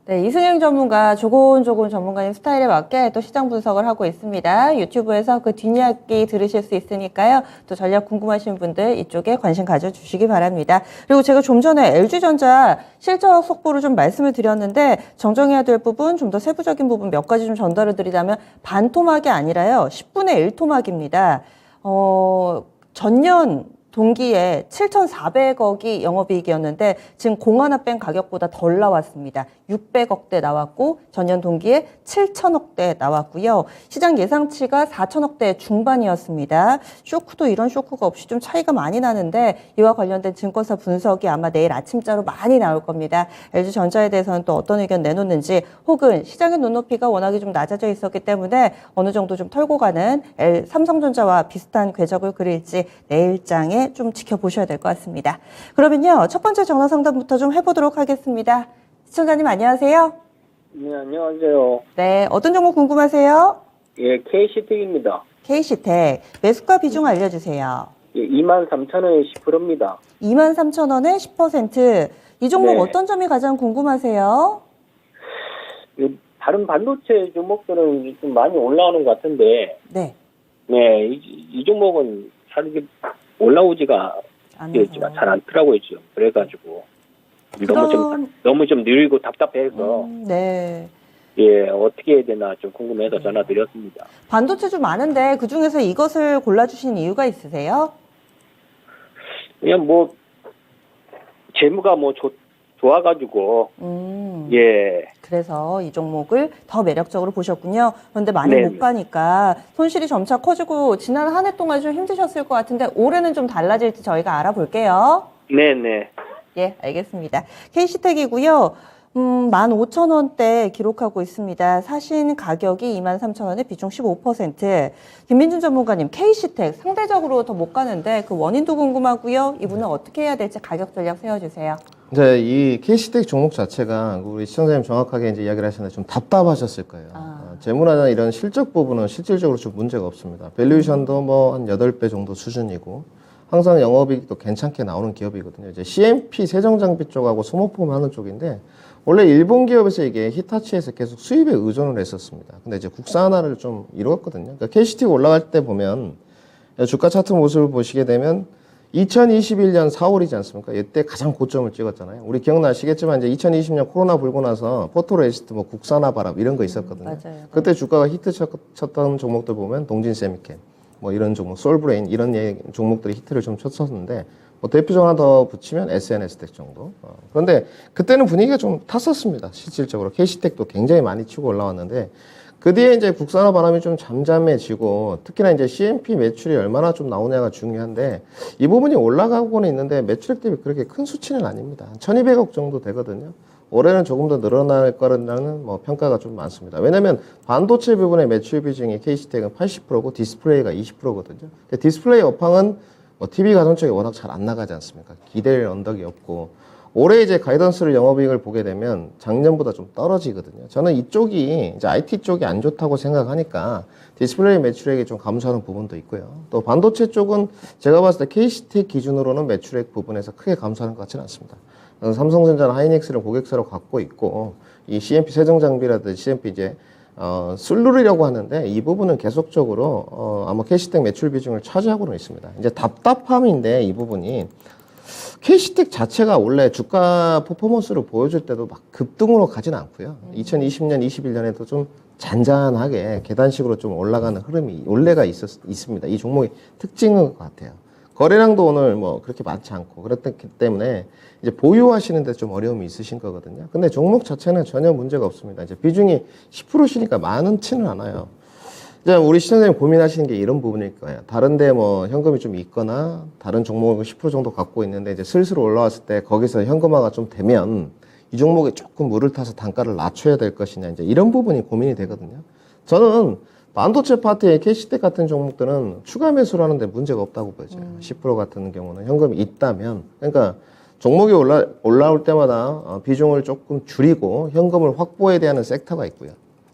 네, 이승행 전문가 조곤조곤 전문가님 스타일에 맞게 또 시장 분석을 하고 있습니다. 유튜브에서 그 뒷이야기 들으실 수 있으니까요. 또 전략 궁금하신 분들 이쪽에 관심 가져주시기 바랍니다. 그리고 제가 좀 전에 LG전자 실적 속보를 좀 말씀을 드렸는데 정정해야 될 부분, 좀 더 세부적인 부분 몇 가지 좀 전달을 드리자면 반토막이 아니라요. 10분의 1토막입니다. 전년 동기에 7,400억이 영업이익이었는데 지금 공하나뺀 가격보다 덜 나왔습니다. 600억대 나왔고 전년 동기에 7천억대 나왔고요. 시장 예상치가 4천억대 중반이었습니다. 쇼크도 이런 쇼크가 없이 좀 차이가 많이 나는데 이와 관련된 증권사 분석이 아마 내일 아침자로 많이 나올 겁니다. LG전자에 대해서는 또 어떤 의견 내놓는지 혹은 시장의 눈높이가 워낙에 좀 낮아져 있었기 때문에 어느 정도 좀 털고 가는 삼성전자와 비슷한 궤적을 그릴지 내일장에 좀 지켜보셔야 될 것 같습니다. 그러면요, 첫 번째 전화 상담부터 좀 해보도록 하겠습니다. 시청자님 안녕하세요. 네, 안녕하세요. 네, 어떤 종목 궁금하세요? 예, K시텍입니다. K시텍 매수가 비중 알려주세요. 예, 23,000원에 10%입니다. 23,000원에 10%. 이 종목 네. 어떤 점이 가장 궁금하세요? 다른 반도체 종목들은 좀 많이 올라오는 것 같은데, 네. 네, 이 종목은 사실 올라오지가 잘 않더라고요, 지금. 그래가지고. 너무 좀 느리고 답답해서, 네. 예, 어떻게 해야 되나 좀 궁금해서 전화드렸습니다. 반도체 좀 많은데 그 중에서 이것을 골라주신 이유가 있으세요? 그냥 재무가 좋아가지고, 예. 그래서 이 종목을 더 매력적으로 보셨군요. 그런데 많이 네. 못 가니까 손실이 점차 커지고 지난 한 해 동안 좀 힘드셨을 것 같은데 올해는 좀 달라질지 저희가 알아볼게요. 네네. 예, 알겠습니다. K시텍이고요. 15,000원대 기록하고 있습니다. 사신 가격이 23,000원에 비중 15%. 김민준 전문가님, K시텍 상대적으로 더 못 가는데 그 원인도 궁금하고요. 이분은 어떻게 해야 될지 가격 전략 세워주세요. 이제 이 K시텍 종목 자체가 우리 시청자님 정확하게 이제 이야기를 하셨는데 좀 답답하셨을 거예요. 재무나 이런 실적 부분은 실질적으로 좀 문제가 없습니다. 밸류에이션도 한 8배 정도 수준이고 항상 영업이익도 괜찮게 나오는 기업이거든요. 이제 CMP 세정장비 쪽하고 소모품 하는 쪽인데 원래 일본 기업에서 이게 히타치에서 계속 수입에 의존을 했었습니다. 근데 이제 국산화를 좀 이루었거든요. 그러니까 K시텍 올라갈 때 보면 주가 차트 모습을 보시게 되면 2021년 4월이지 않습니까? 이때 가장 고점을 찍었잖아요. 우리 기억나시겠지만 이제 2020년 코로나 불고 나서 포토레시스트 국산화 바람 이런 거 있었거든요. 맞아요. 그때 주가가 히트 쳤던 종목들 보면 동진 세미캠 이런 종목, 솔브레인 이런 종목들이 히트를 좀 쳤었는데 대표적 하나 더 붙이면 SNS텍 정도. 그런데 그때는 분위기가 좀 탔었습니다. 실질적으로 K시텍도 굉장히 많이 치고 올라왔는데 그 뒤에 이제 국산화 바람이 좀 잠잠해지고 특히나 이제 CMP 매출이 얼마나 좀 나오냐가 중요한데 이 부분이 올라가고는 있는데 매출액 대비 그렇게 큰 수치는 아닙니다. 1,200억 정도 되거든요. 올해는 조금 더 늘어날 거라는 평가가 좀 많습니다. 왜냐면 반도체 부분의 매출 비중이 K시텍은 80%고 디스플레이가 20%거든요. 디스플레이 업황은 TV 가전쪽이 워낙 잘 안 나가지 않습니까? 기대할 언덕이 없고 올해 이제 가이던스를 영업이익을 보게 되면 작년보다 좀 떨어지거든요. 저는 이쪽이 이제 IT 쪽이 안 좋다고 생각하니까 디스플레이 매출액이 좀 감소하는 부분도 있고요. 또 반도체 쪽은 제가 봤을 때 K시텍 기준으로는 매출액 부분에서 크게 감소하는 것 같지는 않습니다. 삼성전자는 하이닉스를 고객사로 갖고 있고 이 CMP 세정 장비라든지 CMP 이제 술루리라고 하는데 이 부분은 계속적으로 아마 K시텍 매출 비중을 차지하고는 있습니다. 이제 답답함인데 이 부분이 K시텍 자체가 원래 주가 퍼포먼스를 보여줄 때도 막 급등으로 가진 않고요. 2020년, 21년에도 좀 잔잔하게 계단식으로 좀 올라가는 흐름이 원래가 있습니다. 이 종목의 특징인 것 같아요. 거래량도 오늘 그렇게 많지 않고 그렇기 때문에 이제 보유하시는데 좀 어려움이 있으신 거거든요. 근데 종목 자체는 전혀 문제가 없습니다. 이제 비중이 10%시니까 많지는 않아요. 이제 우리 시청자님 고민하시는 게 이런 부분일 거예요. 다른데 현금이 좀 있거나 다른 종목을 10% 정도 갖고 있는데 이제 슬슬 올라왔을 때 거기서 현금화가 좀 되면 이 종목에 조금 물을 타서 단가를 낮춰야 될 것이냐 이제 이런 부분이 고민이 되거든요. 저는 반도체 파트의 K시텍 같은 종목들은 추가 매수를 하는데 문제가 없다고 보여져요. 10% 같은 경우는 현금이 있다면 그러니까 종목이 올라올 때마다 비중을 조금 줄이고 현금을 확보해야 되는 섹터가 있고요.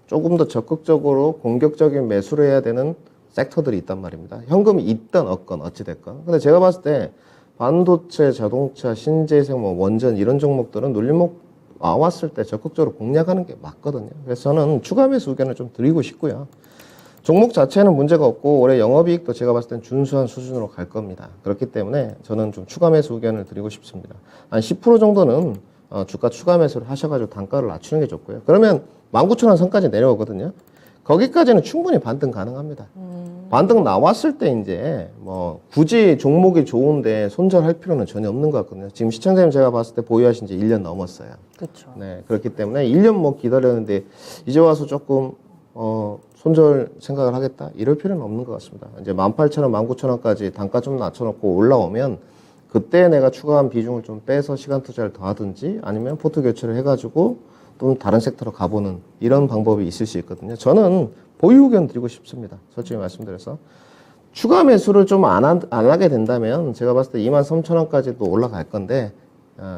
조금 더 적극적으로 공격적인 매수를 해야 되는 섹터들이 있단 말입니다. 현금이 있든 없건 어찌됐건. 근데 제가 봤을 때 반도체, 자동차, 신재생, 원전 이런 종목들은 눌림목 와왔을 때 적극적으로 공략하는 게 맞거든요. 그래서 저는 추가 매수 의견을 좀 드리고 싶고요. 종목 자체는 문제가 없고 올해 영업이익도 제가 봤을 땐 준수한 수준으로 갈 겁니다. 그렇기 때문에 저는 좀 추가 매수 의견을 드리고 싶습니다. 한 10% 정도는 주가 추가 매수를 하셔가지고 단가를 낮추는 게 좋고요. 그러면 19,000원 선까지 내려오거든요. 거기까지는 충분히 반등 가능합니다. 반등 나왔을 때 이제 뭐 굳이 종목이 좋은데 손절할 필요는 전혀 없는 것 같거든요. 지금 시청자님 제가 봤을 때 보유하신 지 1년 넘었어요. 그렇죠. 네, 그렇기 때문에 1년 뭐 기다렸는데 이제 와서 조금 손절 생각을 하겠다 이럴 필요는 없는 것 같습니다. 이제 18,000원, 19,000원까지 단가 좀 낮춰놓고 올라오면 그때 내가 추가한 비중을 좀 빼서 시간 투자를 더 하든지 아니면 포트 교체를 해가지고 또 다른 섹터로 가보는 이런 방법이 있을 수 있거든요. 저는 보유 의견 드리고 싶습니다. 솔직히 말씀드려서 추가 매수를 좀 안 하게 된다면 제가 봤을 때 23,000원까지도 올라갈 건데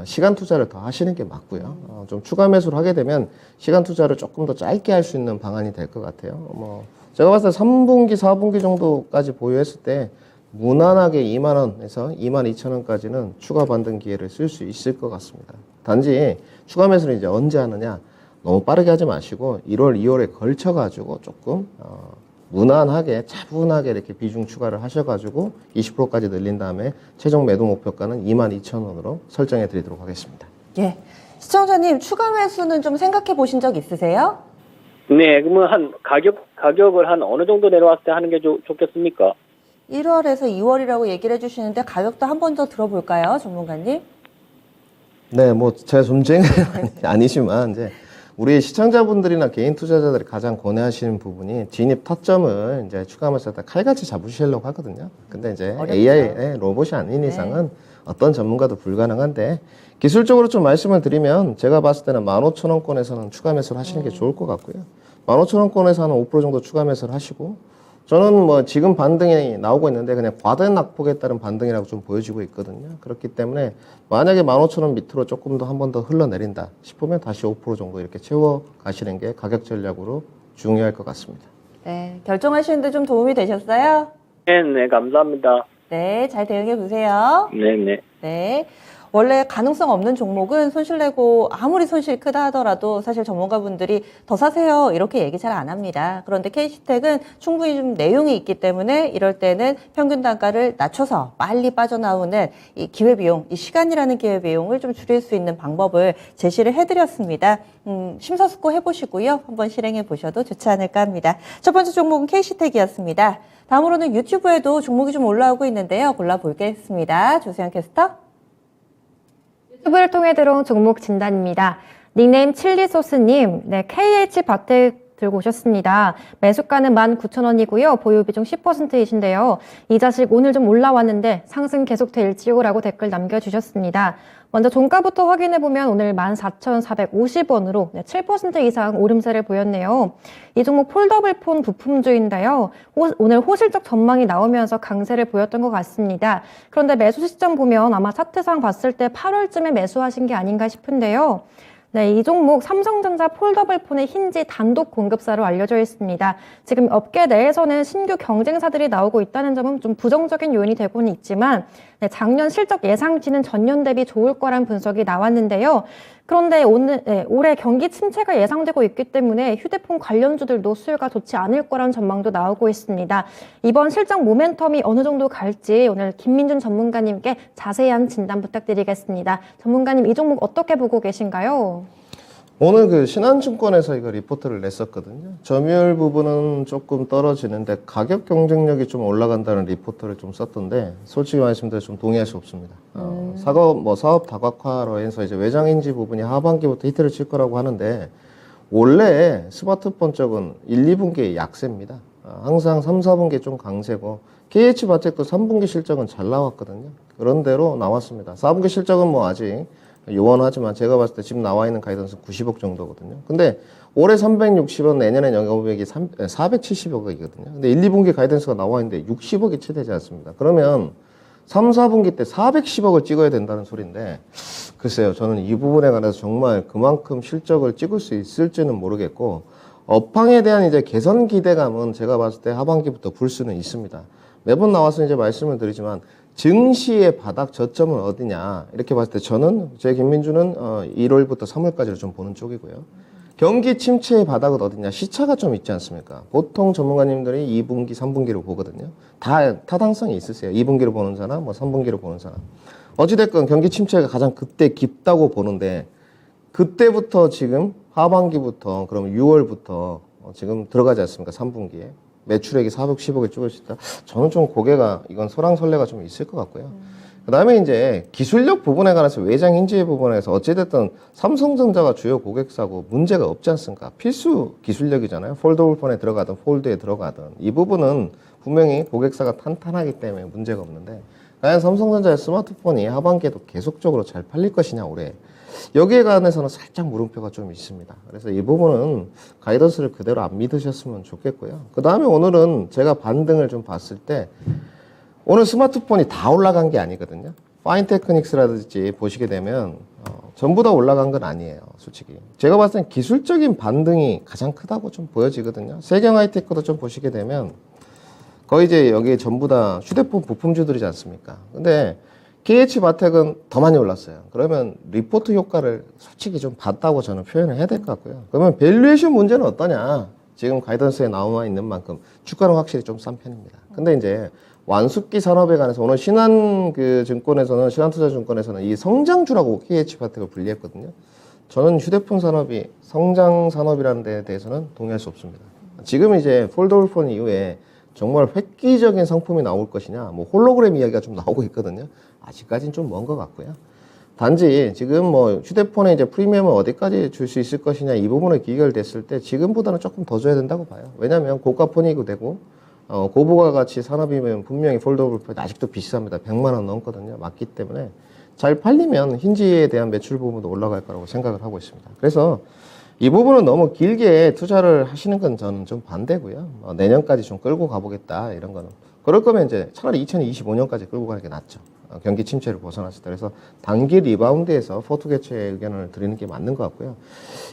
시간 투자를 더 하시는 게 맞고요. 좀 추가 매수를 하게 되면 시간 투자를 조금 더 짧게 할 수 있는 방안이 될 것 같아요. 뭐 제가 봤을 때 3분기, 4분기 정도까지 보유했을 때 무난하게 2만원에서 22,000원까지는 추가 반등 기회를 쓸 수 있을 것 같습니다. 단지 추가 매수를 이제 언제 하느냐 너무 빠르게 하지 마시고 1월, 2월에 걸쳐가지고 조금 무난하게 차분하게 이렇게 비중 추가를 하셔가지고 20%까지 늘린 다음에 최종 매도 목표가는 22,000원으로 설정해 드리도록 하겠습니다. 예. 시청자님, 추가 매수는 좀 생각해 보신 적 있으세요? 네, 그러면 한 가격을 한 어느 정도 내려왔을 때 하는 게 좋겠습니까? 1월에서 2월이라고 얘기를 해주시는데 가격도 한 번 더 들어볼까요, 전문가님? 네, 뭐 제 존재는 아니지만 이제 우리 시청자분들이나 개인 투자자들이 가장 권해하시는 부분이 진입 타점을 이제 추가하면서 칼같이 잡으시려고 하거든요. 근데 이제 어렵죠. AI의 로봇이 아닌 이상은 어떤 전문가도 불가능한데 기술적으로 좀 말씀을 드리면 제가 봤을 때는 15,000원권에서는 추가 매수를 하시는 게 좋을 것 같고요. 15,000원권에서 한 5% 정도 추가 매수를 하시고 저는 뭐 지금 반등이 나오고 있는데 그냥 과다한 낙폭에 따른 반등이라고 좀 보여지고 있거든요. 그렇기 때문에 만약에 15,000원 밑으로 조금 더 한 번 더 흘러내린다 싶으면 다시 5% 정도 이렇게 채워 가시는 게 가격 전략으로 중요할 것 같습니다. 네. 결정하시는데 좀 도움이 되셨어요? 네, 감사합니다. 네. 잘 대응해 보세요. 네. 네. 원래 가능성 없는 종목은 손실 내고 아무리 손실이 크다 하더라도 사실 전문가분들이 더 사세요 이렇게 얘기 잘 안 합니다. 그런데 KC텍은 충분히 좀 내용이 있기 때문에 이럴 때는 평균 단가를 낮춰서 빨리 빠져나오는 이 기회비용, 이 시간이라는 기회비용을 좀 줄일 수 있는 방법을 제시를 해드렸습니다. 심사숙고 해보시고요. 한번 실행해 보셔도 좋지 않을까 합니다. 첫 번째 종목은 KC텍이었습니다. 다음으로는 유튜브에도 종목이 좀 올라오고 있는데요. 골라보겠습니다. 조세현 캐스터. 유튜브를 통해 들어온 종목 진단입니다. 닉네임 칠리소스님, 네, KH바텍 들고 오셨습니다. 매수가는 19,000원이고요. 보유 비중 10%이신데요. 이 자식 오늘 좀 올라왔는데 상승 계속될지요? 라고 댓글 남겨주셨습니다. 먼저 종가부터 확인해보면 오늘 14,450원으로 7% 이상 오름세를 보였네요. 이 종목 폴더블 폰 부품주인데요. 오늘 호실적 전망이 나오면서 강세를 보였던 것 같습니다. 그런데 매수 시점 보면 아마 차트상 봤을 때 8월쯤에 매수하신 게 아닌가 싶은데요. 네, 이 종목 삼성전자 폴더블 폰의 힌지 단독 공급사로 알려져 있습니다. 지금 업계 내에서는 신규 경쟁사들이 나오고 있다는 점은 좀 부정적인 요인이 되고는 있지만 네, 작년 실적 예상치는 전년 대비 좋을 거란 분석이 나왔는데요. 그런데 올해 경기 침체가 예상되고 있기 때문에 휴대폰 관련주들도 수요가 좋지 않을 거란 전망도 나오고 있습니다. 이번 실적 모멘텀이 어느 정도 갈지 오늘 김민준 전문가님께 자세한 진단 부탁드리겠습니다. 전문가님, 이 종목 어떻게 보고 계신가요? 오늘 그 신한증권에서 이거 리포트를 냈었거든요. 점유율 부분은 조금 떨어지는데 가격 경쟁력이 좀 올라간다는 리포트를 좀 썼던데 솔직히 말씀드려 좀 동의할 수 없습니다. 사업 다각화로 해서 이제 외장인지 부분이 하반기부터 히트를 칠 거라고 하는데 원래 스마트폰 쪽은 1, 2분기에 약세입니다. 항상 3, 4분기에 좀 강세고 KH바텍도 3분기 실적은 잘 나왔거든요. 그런 대로 나왔습니다. 4분기 실적은 뭐 아직 요원하지만 제가 봤을 때 지금 나와 있는 가이던스 90억 정도거든요. 근데 올해 360억, 내년에 영업이익이 470억이거든요. 근데 1, 2분기 가이던스가 나와 있는데 60억이 채되지 않습니다. 그러면 3, 4분기 때 410억을 찍어야 된다는 소리인데 글쎄요. 저는 이 부분에 관해서 정말 그만큼 실적을 찍을 수 있을지는 모르겠고 업황에 대한 이제 개선 기대감은 제가 봤을 때 하반기부터 불 수는 있습니다. 매번 나와서 이제 말씀을 드리지만 증시의 바닥 저점은 어디냐 이렇게 봤을 때 저는 제 김민주는 1월부터 3월까지를 좀 보는 쪽이고요. 경기 침체의 바닥은 어디냐 시차가 좀 있지 않습니까? 보통 전문가님들이 2분기, 3분기로 보거든요. 다 타당성이 있으세요. 2분기로 보는 사람, 뭐 3분기로 보는 사람. 어찌됐건 경기 침체가 가장 그때 깊다고 보는데 그때부터 지금 하반기부터 그러면 6월부터 지금 들어가지 않습니까? 3분기에. 매출액이 410억을 찍을 수 있다. 저는 좀 고개가 이건 설왕설래가 좀 있을 것 같고요. 그다음에 이제 기술력 부분에 관해서 외장 인지 부분에서 어찌됐든 삼성전자가 주요 고객사고 문제가 없지 않습니까? 필수 기술력이잖아요. 폴더블 폰에 들어가든 폴드에 들어가든 이 부분은 분명히 고객사가 탄탄하기 때문에 문제가 없는데 과연 삼성전자의 스마트폰이 하반기에도 계속적으로 잘 팔릴 것이냐 올해 여기에 관해서는 살짝 물음표가 좀 있습니다. 그래서 이 부분은 가이던스를 그대로 안 믿으셨으면 좋겠고요. 그 다음에 오늘은 제가 반등을 좀 봤을 때 오늘 스마트폰이 다 올라간 게 아니거든요. 파인테크닉스라든지 보시게 되면 전부 다 올라간 건 아니에요. 솔직히. 제가 봤을 땐 기술적인 반등이 가장 크다고 좀 보여지거든요. 세경 하이테크도 좀 보시게 되면 거의 이제 여기 전부 다 휴대폰 부품주들이지 않습니까? 근데 KH바텍은 더 많이 올랐어요. 그러면 리포트 효과를 솔직히 좀 봤다고 저는 표현을 해야 될 것 같고요. 그러면 밸류에이션 문제는 어떠냐? 지금 가이던스에 나와 있는 만큼 주가는 확실히 좀 싼 편입니다. 근데 이제 완숙기 산업에 관해서 오늘 신한투자증권에서는 이 성장주라고 KH바텍을 분리했거든요. 저는 휴대폰 산업이 성장 산업이라는 데 대해서는 동의할 수 없습니다. 지금 이제 폴더블 폰 이후에 정말 획기적인 상품이 나올 것이냐, 뭐 홀로그램 이야기가 좀 나오고 있거든요. 아직까지는 좀 먼 것 같고요. 단지 지금 뭐 휴대폰의 이제 프리미엄을 어디까지 줄 수 있을 것이냐 이 부분을 기결됐을 때 지금보다는 조금 더 줘야 된다고 봐요. 왜냐하면 고가 폰이고 되고 고부가 가치 산업이면 분명히 폴더블 폰이 아직도 비쌉니다. 100만 원 넘거든요. 맞기 때문에 잘 팔리면 힌지에 대한 매출 부분도 올라갈 거라고 생각을 하고 있습니다. 그래서 이 부분은 너무 길게 투자를 하시는 건 저는 좀 반대고요. 내년까지 좀 끌고 가보겠다 이런 거는. 그럴 거면 이제 차라리 2025년까지 끌고 가는 게 낫죠. 경기 침체를 벗어났을 때. 그래서 단기 리바운드에서 포트 개최의 의견을 드리는 게 맞는 것 같고요.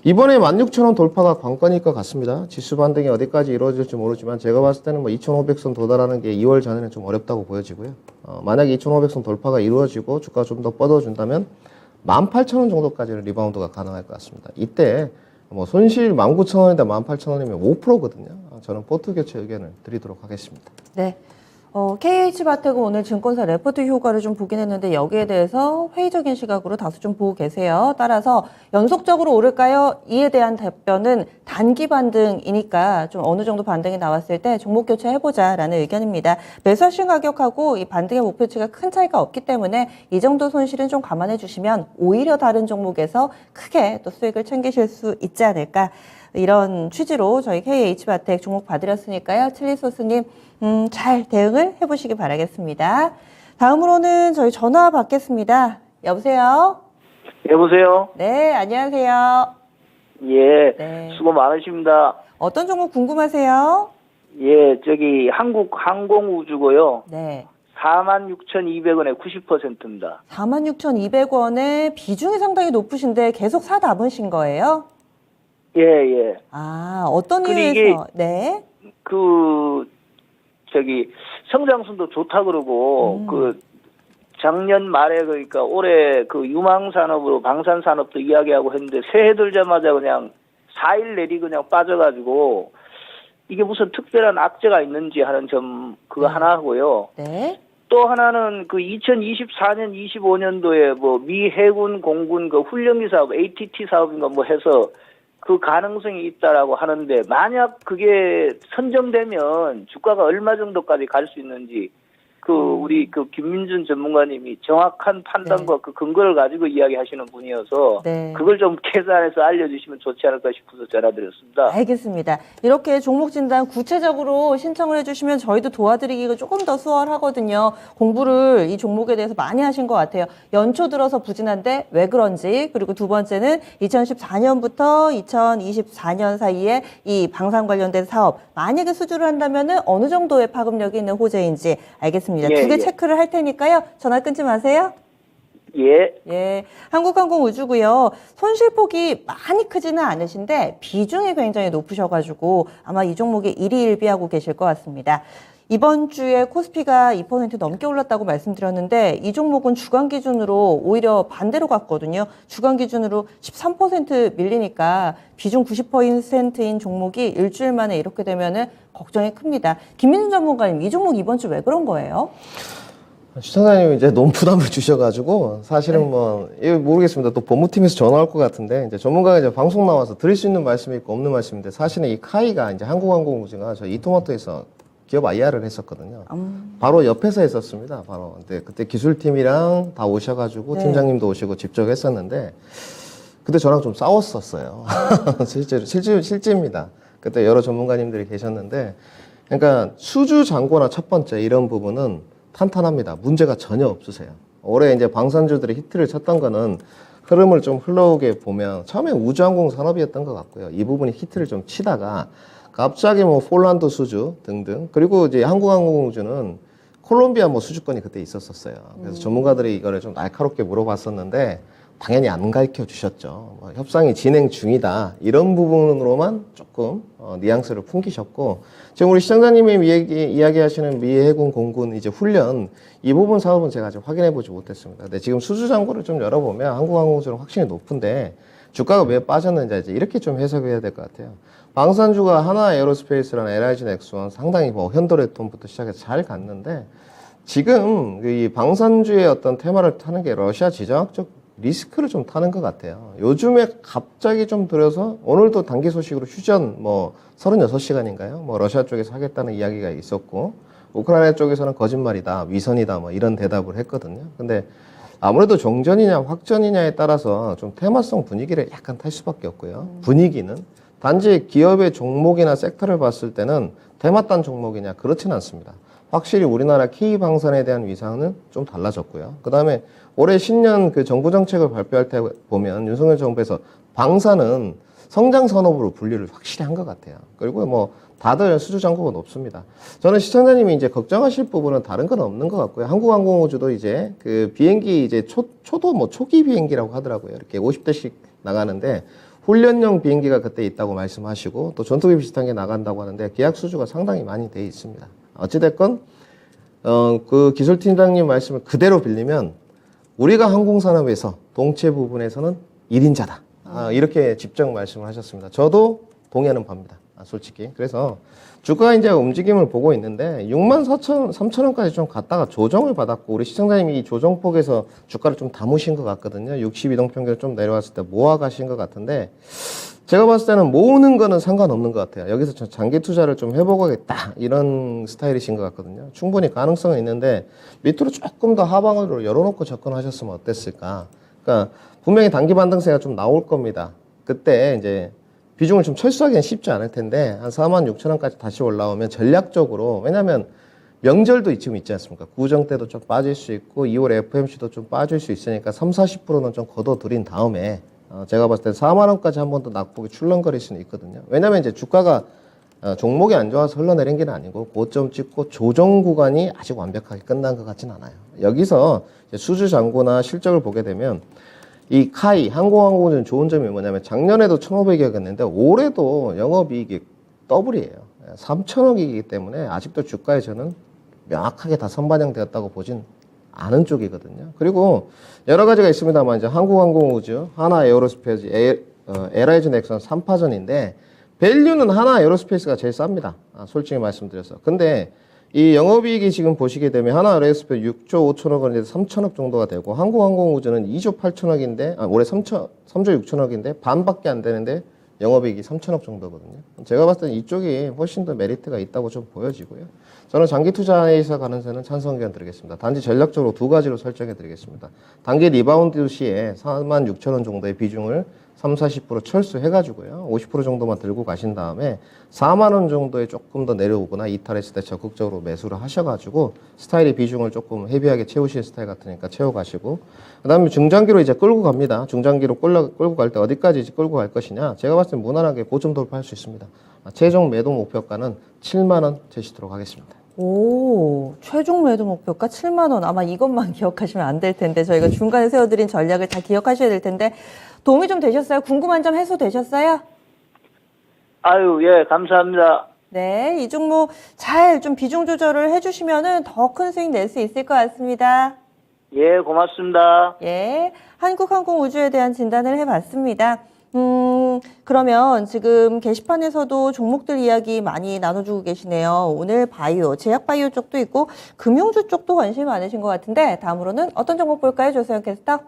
이번에 16,000원 돌파가 관건일 것 같습니다. 지수 반등이 어디까지 이루어질지 모르지만 제가 봤을 때는 뭐 2,500선 도달하는 게 2월 전에는 좀 어렵다고 보여지고요. 만약에 2,500선 돌파가 이루어지고 주가가 좀 더 뻗어준다면 18,000원 정도까지는 리바운드가 가능할 것 같습니다. 이때 뭐 손실 19,000원인데 18,000원이면 5%거든요. 저는 포트 교체 의견을 드리도록 하겠습니다. 네. KH바텍은 오늘 증권사 레포트 효과를 좀 보긴 했는데 여기에 대해서 회의적인 시각으로 다소 좀 보고 계세요. 따라서 연속적으로 오를까요? 이에 대한 답변은 단기 반등이니까 좀 어느 정도 반등이 나왔을 때 종목 교체해보자라는 의견입니다. 매수하신 가격하고 이 반등의 목표치가 큰 차이가 없기 때문에 이 정도 손실은 좀 감안해 주시면 오히려 다른 종목에서 크게 또 수익을 챙기실 수 있지 않을까. 이런 취지로 저희 KH바텍 종목 봐드렸으니까요. 칠리소스님 잘 대응을 해보시기 바라겠습니다. 다음으로는 저희 전화 받겠습니다. 여보세요? 여보세요? 네, 안녕하세요. 예, 네. 수고 많으십니다. 어떤 종목 궁금하세요? 예, 저기 한국 항공우주고요. 네. 46,200원에 90%입니다. 46,200원에 비중이 상당히 높으신데 계속 사 담으신 거예요? 예, 예. 아, 어떤 근데 이유에서? 네. 성장성도 좋다 그러고, 작년 말에 그러니까 올해 유망산업으로 방산산업도 이야기하고 했는데 새해 들자마자 그냥 4일 내리 그냥 빠져가지고 이게 무슨 특별한 악재가 있는지 하는 점 그거 하나 하고요. 네. 또 하나는 2024년, 25년도에 뭐 미 해군 공군 훈련기 사업, ATT 사업인가 뭐 해서 그 가능성이 있다라고 하는데 만약 그게 선정되면 주가가 얼마 정도까지 갈 수 있는지 우리 김민준 전문가님이 정확한 판단과 그 근거를 가지고 이야기하시는 분이어서 네. 그걸 좀 계산해서 알려주시면 좋지 않을까 싶어서 전화드렸습니다. 알겠습니다. 이렇게 종목 진단 구체적으로 신청을 해주시면 저희도 도와드리기가 조금 더 수월하거든요. 공부를 이 종목에 대해서 많이 하신 것 같아요. 연초 들어서 부진한데 왜 그런지, 그리고 두 번째는 2014년부터 2024년 사이에 이 방산 관련된 사업 만약에 수주를 한다면 어느 정도의 파급력이 있는 호재인지 알겠습니다. 예, 두 개 예. 체크를 할 테니까요. 전화 끊지 마세요. 예. 예, 한국항공우주고요. 손실폭이 많이 크지는 않으신데 비중이 굉장히 높으셔가지고 아마 이 종목에 일희일비하고 계실 것 같습니다. 이번 주에 코스피가 2% 넘게 올랐다고 말씀드렸는데 이 종목은 주간 기준으로 오히려 반대로 갔거든요. 주간 기준으로 13% 밀리니까 비중 90%인 종목이 일주일 만에 이렇게 되면은 걱정이 큽니다. 김민준 전문가님, 이 종목 이번 주 왜 그런 거예요? 시청자님이 이제 너무 부담을 주셔가지고 사실은 뭐 이거 모르겠습니다. 또 법무팀에서 전화 올 것 같은데 이제 전문가가 이제 방송 나와서 드릴 수 있는 말씀이 있고 없는 말씀인데 사실은 이 카이가 이제 한국항공우주가 저 이토마토에서 기업 IR을 했었거든요. 바로 옆에서 했었습니다. 바로 근데 그때 기술팀이랑 다 오셔가지고 네. 팀장님도 오시고 직접 했었는데 그때 저랑 좀 싸웠었어요. 실제입니다. 그때 여러 전문가님들이 계셨는데 그러니까 수주 잔고나 첫 번째 이런 부분은 탄탄합니다. 문제가 전혀 없으세요. 올해 이제 방산주들이 히트를 쳤던 거는 흐름을 좀 흘러오게 보면 처음에 우주항공 산업이었던 것 같고요. 이 부분이 히트를 좀 치다가 갑자기 뭐 폴란드 수주 등등 그리고 이제 한국항공우주는 콜롬비아 뭐 수주권이 그때 있었었어요. 그래서 전문가들이 이거를 좀 날카롭게 물어봤었는데 당연히 안 가르쳐 주셨죠. 뭐 협상이 진행 중이다. 이런 부분으로만 조금 뉘앙스를 풍기셨고 지금 우리 시청자님이 이야기하시는 미 해군 공군 이제 훈련 이 부분 사업은 제가 아직 확인해 보지 못했습니다. 근데 지금 수주 잔고를 좀 열어보면 한국항공우주는 확실히 높은데 주가가 왜 빠졌는지 이제 이렇게 좀 해석해야 될 것 같아요. 방산주가 하나 에어로스페이스랑 LIG 넥스원 상당히 뭐 현도레톤부터 시작해서 잘 갔는데 지금 이 방산주의 어떤 테마를 타는 게 러시아 지정학적 리스크를 좀 타는 것 같아요. 요즘에 갑자기 좀 들어서 오늘도 단기 소식으로 휴전 뭐 36시간인가요? 뭐 러시아 쪽에서 하겠다는 이야기가 있었고 우크라이나 쪽에서는 거짓말이다, 위선이다 뭐 이런 대답을 했거든요. 근데 아무래도 정전이냐 확전이냐에 따라서 좀 테마성 분위기를 약간 탈 수밖에 없고요. 분위기는 단지 기업의 종목이나 섹터를 봤을 때는 테마단 종목이냐 그렇지는 않습니다. 확실히 우리나라 K방산에 대한 위상은 좀 달라졌고요. 그 다음에 올해 신년 그 정부 정책을 발표할 때 보면 윤석열 정부에서 방산은 성장 산업으로 분류를 확실히 한 것 같아요. 그리고 뭐 다들 수주 잔고가 높습니다. 저는 시청자님이 이제 걱정하실 부분은 다른 건 없는 것 같고요. 한국항공우주도 이제 그 비행기 이제 초도 뭐 초기 비행기라고 하더라고요. 이렇게 50대씩 나가는데 훈련용 비행기가 그때 있다고 말씀하시고 또 전투기 비슷한 게 나간다고 하는데 계약 수주가 상당히 많이 돼 있습니다. 어찌됐건 그 기술팀장님 말씀을 그대로 빌리면 우리가 항공산업에서 동체 부분에서는 1인자다. 이렇게 직접 말씀을 하셨습니다. 저도 동의하는 바입니다. 솔직히. 그래서 주가 이제 움직임을 보고 있는데 64,300원까지 좀 갔다가 조정을 받았고 우리 시청자님이 이 조정폭에서 주가를 좀 담으신 것 같거든요. 62동평균 좀 내려왔을 때 모아 가신 것 같은데 제가 봤을 때는 모으는 거는 상관없는 것 같아요. 여기서 장기 투자를 좀 해보겠다 이런 스타일이신 것 같거든요. 충분히 가능성은 있는데 밑으로 조금 더 하방으로 열어놓고 접근하셨으면 어땠을까. 그러니까 분명히 단기 반등세가 좀 나올 겁니다. 그때 이제 비중을 좀 철수하기는 쉽지 않을 텐데 한 46,000원까지 다시 올라오면 전략적으로 왜냐하면 명절도 지금 있지 않습니까? 구정 때도 좀 빠질 수 있고 2월 FMC도 좀 빠질 수 있으니까 30-40%는 좀 걷어들인 다음에 제가 봤을 때 4만원까지 한 번 더 낙폭이 출렁거릴 수는 있거든요. 왜냐하면 이제 주가가 종목이 안 좋아서 흘러내린 게 아니고 고점 찍고 조정 구간이 아직 완벽하게 끝난 것 같진 않아요. 여기서 이제 수주 잔고나 실적을 보게 되면 이 카이 항공항공은 좋은 점이 뭐냐면 작년에도 1,500억이었는데 올해도 영업이익이 더블이에요. 3,000억이기 때문에 아직도 주가에 저는 명확하게 다 선반영되었다고 보진 않은 쪽이거든요. 그리고 여러 가지가 있습니다만 이제 한국항공우주, 하나 에어로스페이스, LIG 넥슨 3파전인데 밸류는 하나 에어로스페이스가 제일 쌉니다. 솔직히 말씀드려서. 근데 이 영업이익이 지금 보시게 되면 하나 에어로스페이스 6조 5천억 원인데 3천억 정도가 되고 한국항공우주는 2조 8천억인데 올해 3조 6천억인데 반밖에 안 되는데 영업이익이 3천억 정도거든요. 제가 봤을 때는 이쪽이 훨씬 더 메리트가 있다고 좀 보여지고요. 저는 장기 투자에서 가는 데는 찬성 의견 드리겠습니다. 단지 전략적으로 두 가지로 설정해 드리겠습니다. 단기 리바운드 시에 46,000원 정도의 비중을 30-40% 철수해가지고요. 50% 정도만 들고 가신 다음에 4만원 정도에 조금 더 내려오거나 이탈했을 때 적극적으로 매수를 하셔가지고 스타일의 비중을 조금 헤비하게 채우시는 스타일 같으니까 채워가시고 그 다음에 중장기로 이제 끌고 갑니다. 중장기로 끌고 갈 때 어디까지 끌고 갈 것이냐. 제가 봤을 때 무난하게 고점 돌파할 수 있습니다. 최종 매도 목표가는 7만원 제시도록 하겠습니다. 오, 최종 매도 목표가 7만 원. 아마 이것만 기억하시면 안 될 텐데 저희가 중간에 세워드린 전략을 다 기억하셔야 될 텐데 도움이 좀 되셨어요? 궁금한 점 해소되셨어요? 아유, 예, 감사합니다. 네, 이 종목 잘 좀 비중 조절을 해주시면은 더 큰 수익 낼 수 있을 것 같습니다. 예, 고맙습니다. 예, 한국항공우주에 대한 진단을 해봤습니다. 그러면 지금 게시판에서도 종목들 이야기 많이 나눠주고 계시네요. 오늘 바이오, 제약바이오 쪽도 있고 금융주 쪽도 관심이 많으신 것 같은데 다음으로는 어떤 종목 볼까요, 조세현 캐스터?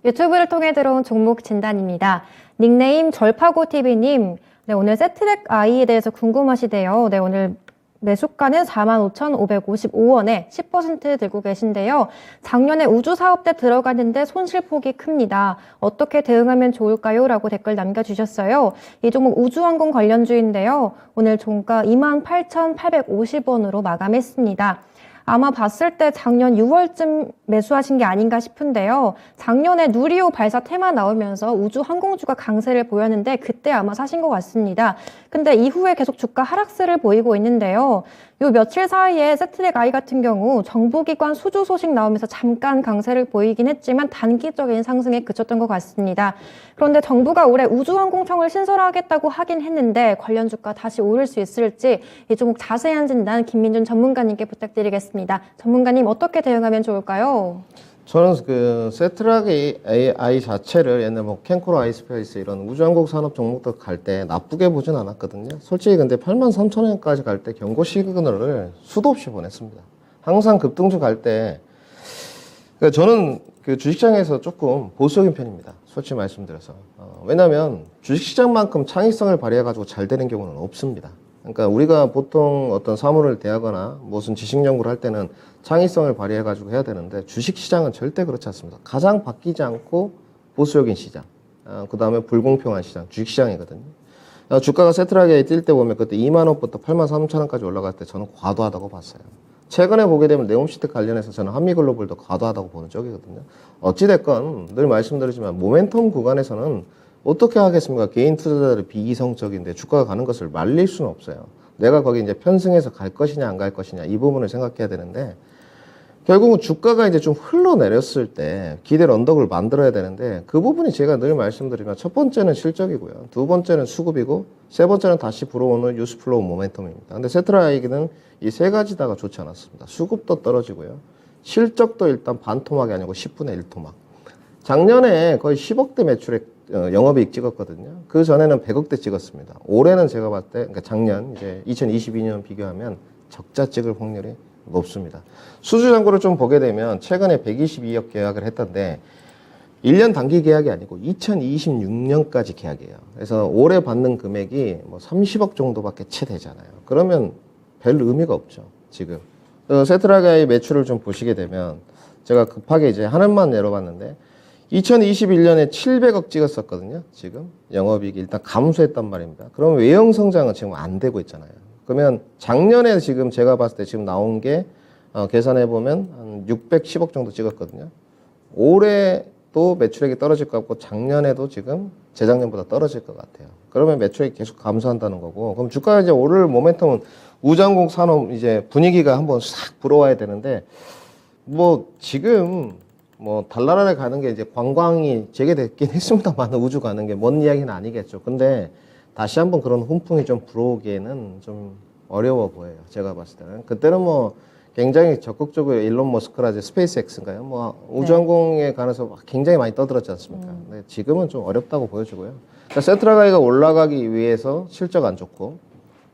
유튜브를 통해 들어온 종목 진단입니다. 닉네임 절파고TV님, 네, 오늘 세트랙 I에 대해서 궁금하시대요. 네, 오늘 매수가는 45,555원에 10% 들고 계신데요. 작년에 우주 사업 때 들어갔는데 손실폭이 큽니다. 어떻게 대응하면 좋을까요? 라고 댓글 남겨주셨어요. 이 종목 우주항공 관련주인데요. 오늘 종가 28,850원으로 마감했습니다. 아마 봤을 때 작년 6월쯤 매수하신 게 아닌가 싶은데요. 작년에 누리호 발사 테마 나오면서 우주 항공주가 강세를 보였는데 그때 아마 사신 것 같습니다. 근데 이후에 계속 주가 하락세를 보이고 있는데요. 요 며칠 사이에 세트랙 I 같은 경우 정부기관 수주 소식 나오면서 잠깐 강세를 보이긴 했지만 단기적인 상승에 그쳤던 것 같습니다. 그런데 정부가 올해 우주항공청을 신설하겠다고 하긴 했는데 관련 주가 다시 오를 수 있을지 이 종목 자세한 진단 김민준 전문가님께 부탁드리겠습니다. 전문가님 어떻게 대응하면 좋을까요? 저는 그 세트락 AI 자체를 옛날 뭐 캔코로 아이스페이스 이런 우주항공 산업 종목들 갈 때 나쁘게 보진 않았거든요. 솔직히 근데 83,000원까지 갈 때 경고 시그널을 수도 없이 보냈습니다. 항상 급등주 갈 때 그러니까 저는 그 주식시장에서 조금 보수적인 편입니다. 솔직히 말씀드려서 왜냐하면 주식시장만큼 창의성을 발휘해가지고 잘 되는 경우는 없습니다. 그러니까 우리가 보통 어떤 사물을 대하거나 무슨 지식 연구를 할 때는 창의성을 발휘해가지고 해야 되는데 주식시장은 절대 그렇지 않습니다. 가장 바뀌지 않고 보수적인 시장, 그 다음에 불공평한 시장, 주식시장이거든요. 주가가 세트락에 뛸 때 보면 그때 2만 원부터 83,000원까지 올라갈 때 저는 과도하다고 봤어요. 최근에 보게 되면 네옴시트 관련해서 저는 한미글로벌도 과도하다고 보는 쪽이거든요. 어찌됐건 늘 말씀드리지만 모멘텀 구간에서는 어떻게 하겠습니까? 개인 투자자들이 비이성적인데 주가가 가는 것을 말릴 수는 없어요. 내가 거기 이제 편승해서 갈 것이냐 안 갈 것이냐 이 부분을 생각해야 되는데 결국은 주가가 이제 좀 흘러내렸을 때 기대 언덕을 만들어야 되는데 그 부분이 제가 늘 말씀드리면 첫 번째는 실적이고요. 두 번째는 수급이고 세 번째는 다시 불어오는 뉴스플로우 모멘텀입니다. 근데 세트라이기는 이 세 가지 다가 좋지 않았습니다. 수급도 떨어지고요. 실적도 일단 반토막이 아니고 10분의 1토막. 작년에 거의 10억대 매출액 영업이익 찍었거든요. 그 전에는 100억대 찍었습니다. 올해는 제가 봤을 때, 그러니까 작년, 이제 2022년 비교하면 적자 찍을 확률이 높습니다. 수주 잔고를 좀 보게 되면 최근에 122억 계약을 했던데 1년 단기 계약이 아니고 2026년까지 계약이에요. 그래서 올해 받는 금액이 뭐 30억 정도밖에 채 되잖아요. 그러면 별 의미가 없죠, 지금. 세트라가의 매출을 좀 보시게 되면 제가 급하게 이제 하나만 내려봤는데 2021년에 700억 찍었었거든요. 지금 영업이익이 일단 감소했단 말입니다. 그럼 외형 성장은 지금 안 되고 있잖아요. 그러면 작년에 지금 제가 봤을 때 지금 나온 게 계산해 보면 한 610억 정도 찍었거든요. 올해도 매출액이 떨어질 것 같고 작년에도 지금 재작년보다 떨어질 것 같아요. 그러면 매출액이 계속 감소한다는 거고, 그럼 주가가 이제 오를 모멘텀은 우주항공 산업 이제 분위기가 한번 싹 불어와야 되는데 뭐 지금 뭐 달나라를 가는 게 이제 관광이 재개됐긴 했습니다만 우주 가는 게 먼 이야기는 아니겠죠. 근데 다시 한번 그런 훈풍이 좀 불어오기에는 좀 어려워 보여요. 제가 봤을 때는. 그때는 뭐 굉장히 적극적으로 일론 머스크라지 스페이스X인가요? 뭐 우주항공에 관해서 굉장히 많이 떠들었지 않습니까? 근데 지금은 좀 어렵다고 보여지고요. 그러니까 세트라가이가 올라가기 위해서 실적 안 좋고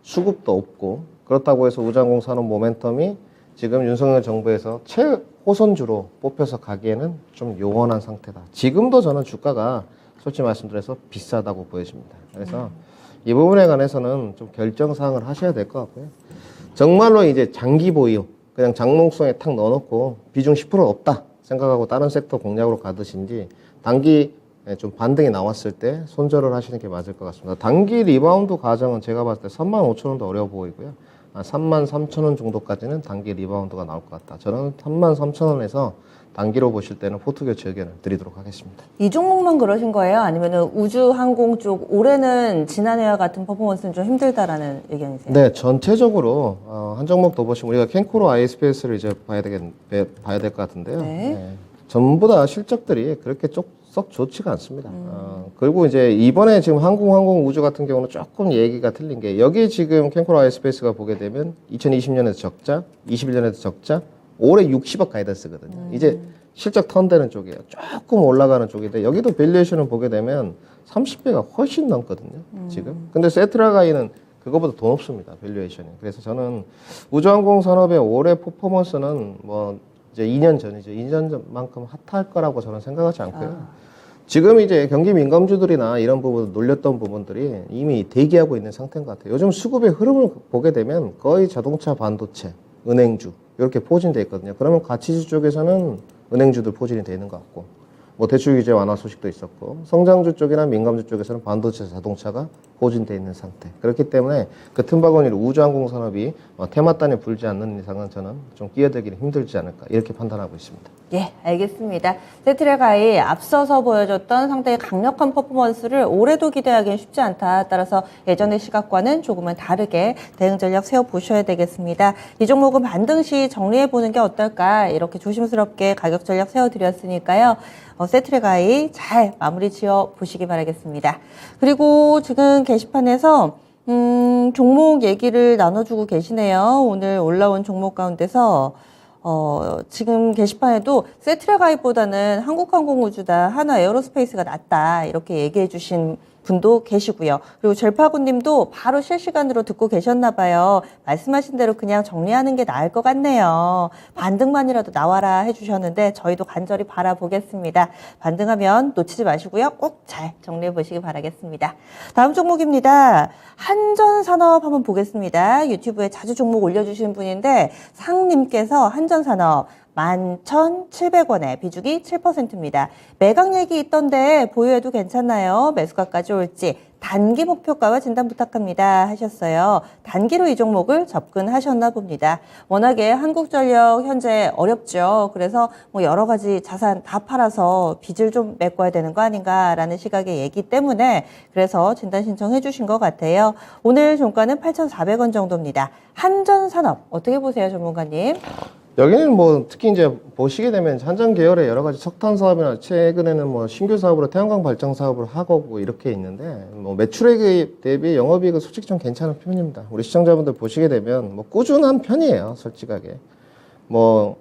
수급도 없고 그렇다고 해서 우주항공 산업 모멘텀이 지금 윤석열 정부에서 최호선주로 뽑혀서 가기에는 좀 요원한 상태다. 지금도 저는 주가가 솔직히 말씀드려서 비싸다고 보여집니다. 그래서 이 부분에 관해서는 좀 결정사항을 하셔야 될 것 같고요. 정말로 이제 장기 보유, 그냥 장롱성에 탁 넣어놓고 비중 10% 없다 생각하고 다른 섹터 공략으로 가듯인지 단기 좀 반등이 나왔을 때 손절을 하시는 게 맞을 것 같습니다. 단기 리바운드 과정은 제가 봤을 때 35,000원도 어려워 보이고요. 33,000원 정도까지는 단기 리바운드가 나올 것 같다. 저는 33,000원에서 단기로 보실 때는 포트 교체 의견을 드리도록 하겠습니다. 이 종목만 그러신 거예요? 아니면 우주 항공 쪽 올해는 지난해와 같은 퍼포먼스는 좀 힘들다라는 의견이세요? 네, 전체적으로 한 종목 더 보시면 우리가 캔코로 ISPS를 이제 봐야 될 것 같은데요. 네. 전부 다 실적들이 그렇게 썩 좋지가 않습니다. 그리고 이제 이번에 지금 항공 우주 같은 경우는 조금 얘기가 틀린 게 여기 지금 캔코로 아이스페이스가 보게 되면 2020년에도 적자, 21년에도 적자, 올해 60억 가이던스거든요. 이제 실적 턴되는 쪽이에요. 조금 올라가는 쪽인데 여기도 밸류에이션을 보게 되면 30배가 훨씬 넘거든요. 지금. 근데 세트라가이는 그거보다 더 높습니다. 밸류에이션이. 그래서 저는 우주항공 산업의 올해 퍼포먼스는 뭐 이제 2년 전이죠. 2년 전만큼 핫할 거라고 저는 생각하지 않고요. 지금 이제 경기 민감주들이나 이런 부분 놀렸던 부분들이 이미 대기하고 있는 상태인 것 같아요. 요즘 수급의 흐름을 보게 되면 거의 자동차, 반도체, 은행주 이렇게 포진돼 있거든요. 그러면 가치주 쪽에서는 은행주들 포진이 되는 것 같고, 뭐 대출 규제 완화 소식도 있었고, 성장주 쪽이나 민감주 쪽에서는 반도체, 자동차가 포진돼 있는 상태. 그렇기 때문에 그 틈바구니로 우주항공 산업이 테마단에 불지 않는 이상은 저는 좀 끼어들기는 힘들지 않을까 이렇게 판단하고 있습니다. 예, 알겠습니다. 세트레가이 앞서서 보여줬던 상당히 강력한 퍼포먼스를 올해도 기대하기는 쉽지 않다. 따라서 예전의 시각과는 조금은 다르게 대응 전략 세워보셔야 되겠습니다. 이 종목은 반등 시 정리해보는 게 어떨까 이렇게 조심스럽게 가격 전략 세워드렸으니까요. 세트레가이 잘 마무리 지어 보시기 바라겠습니다. 그리고 지금 게시판에서 종목 얘기를 나눠주고 계시네요. 오늘 올라온 종목 가운데서 지금 게시판에도 세트레가이보다는 한국항공우주다, 하나에어로스페이스가 낫다 이렇게 얘기해 주신 분도 계시고요. 그리고 절파구님도 바로 실시간으로 듣고 계셨나 봐요. 말씀하신 대로 그냥 정리하는 게 나을 것 같네요. 반등만이라도 나와라 해주셨는데 저희도 간절히 바라보겠습니다. 반등하면 놓치지 마시고요. 꼭 잘 정리해 보시기 바라겠습니다. 다음 종목입니다. 한전산업 한번 보겠습니다. 유튜브에 자주 종목 올려주시는 분인데 상님께서 한전산업 11,700원에 비중이 7%입니다. 매각 얘기 있던데 보유해도 괜찮나요? 매수가까지 올지 단기 목표가와 진단 부탁합니다 하셨어요. 단기로 이 종목을 접근하셨나 봅니다. 워낙에 한국전력 현재 어렵죠. 그래서 뭐 여러 가지 자산 다 팔아서 빚을 좀 메꿔야 되는 거 아닌가라는 시각의 얘기 때문에 그래서 진단 신청해 주신 것 같아요. 오늘 종가는 8,400원 정도입니다. 한전산업 어떻게 보세요, 전문가님? 여기는 뭐 특히 이제 보시게 되면 한전 계열의 여러 가지 석탄 사업이나 최근에는 뭐 신규 사업으로 태양광 발전 사업을 하고 뭐 이렇게 있는데 뭐 매출액 대비 영업이익은 솔직히 좀 괜찮은 편입니다. 우리 시청자분들 보시게 되면 뭐 꾸준한 편이에요, 솔직하게. 뭐